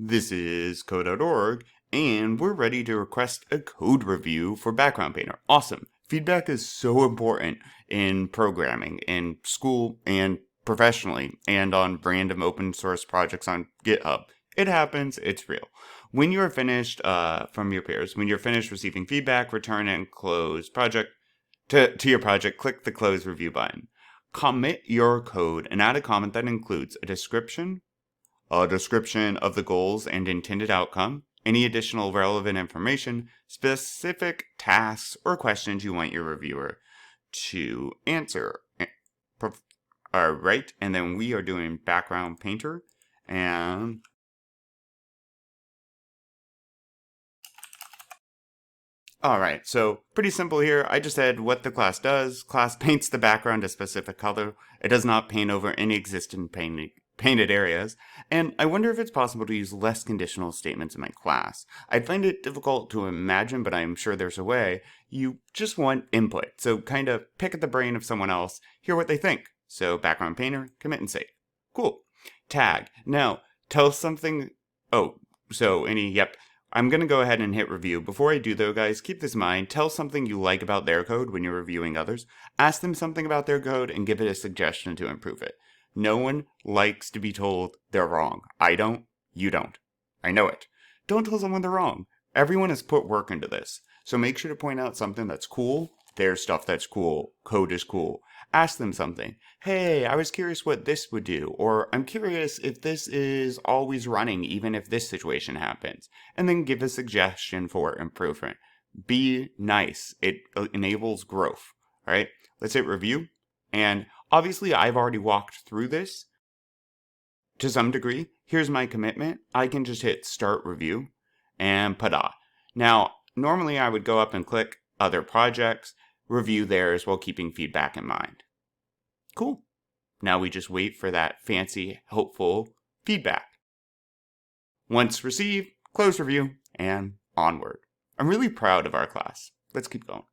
This is code.org, and we're ready to request a code review for BackgroundPainter. Awesome. Feedback is so important in programming, in school and professionally, and on random open source projects on GitHub. It happens, it's real. When you're finished from your peers, when you're finished receiving feedback, return and close project to your project, click the close review button. Commit your code and add a comment that includes a description of the goals and intended outcome, any additional relevant information, specific tasks or questions you want your reviewer to answer. All right, and then we are doing BackgroundPainter, and alright, so pretty simple here. I just said what the class does. Class paints the background a specific color. It does not paint over any existing painted areas. And I wonder if it's possible to use less conditional statements in my class. I find it difficult to imagine, but I'm sure there's a way. You just want input, so kind of pick at the brain of someone else, hear what they think. So BackgroundPainter, commit and save. Cool. Tag. Now, tell something. Yep. I'm going to go ahead and hit review. Before I do though, guys, keep this in mind. Tell something you like about their code when you're reviewing others. Ask them something about their code and give it a suggestion to improve it. No one likes to be told they're wrong. I don't. You don't. I know it. Don't tell someone they're wrong. Everyone has put work into this. So make sure to point out something that's cool. There's stuff that's cool. Code is cool. Ask them something. Hey, I was curious what this would do. Or I'm curious if this is always running even if this situation happens. And then give a suggestion for improvement. Be nice. It enables growth. All right, let's hit review. And obviously I've already walked through this to some degree. Here's my commitment. I can just hit start review and pada. Now, normally I would go up and click other projects, review theirs while keeping feedback in mind. Cool. Now we just wait for that fancy, helpful feedback. Once received, close review, and onward. I'm really proud of our class. Let's keep going.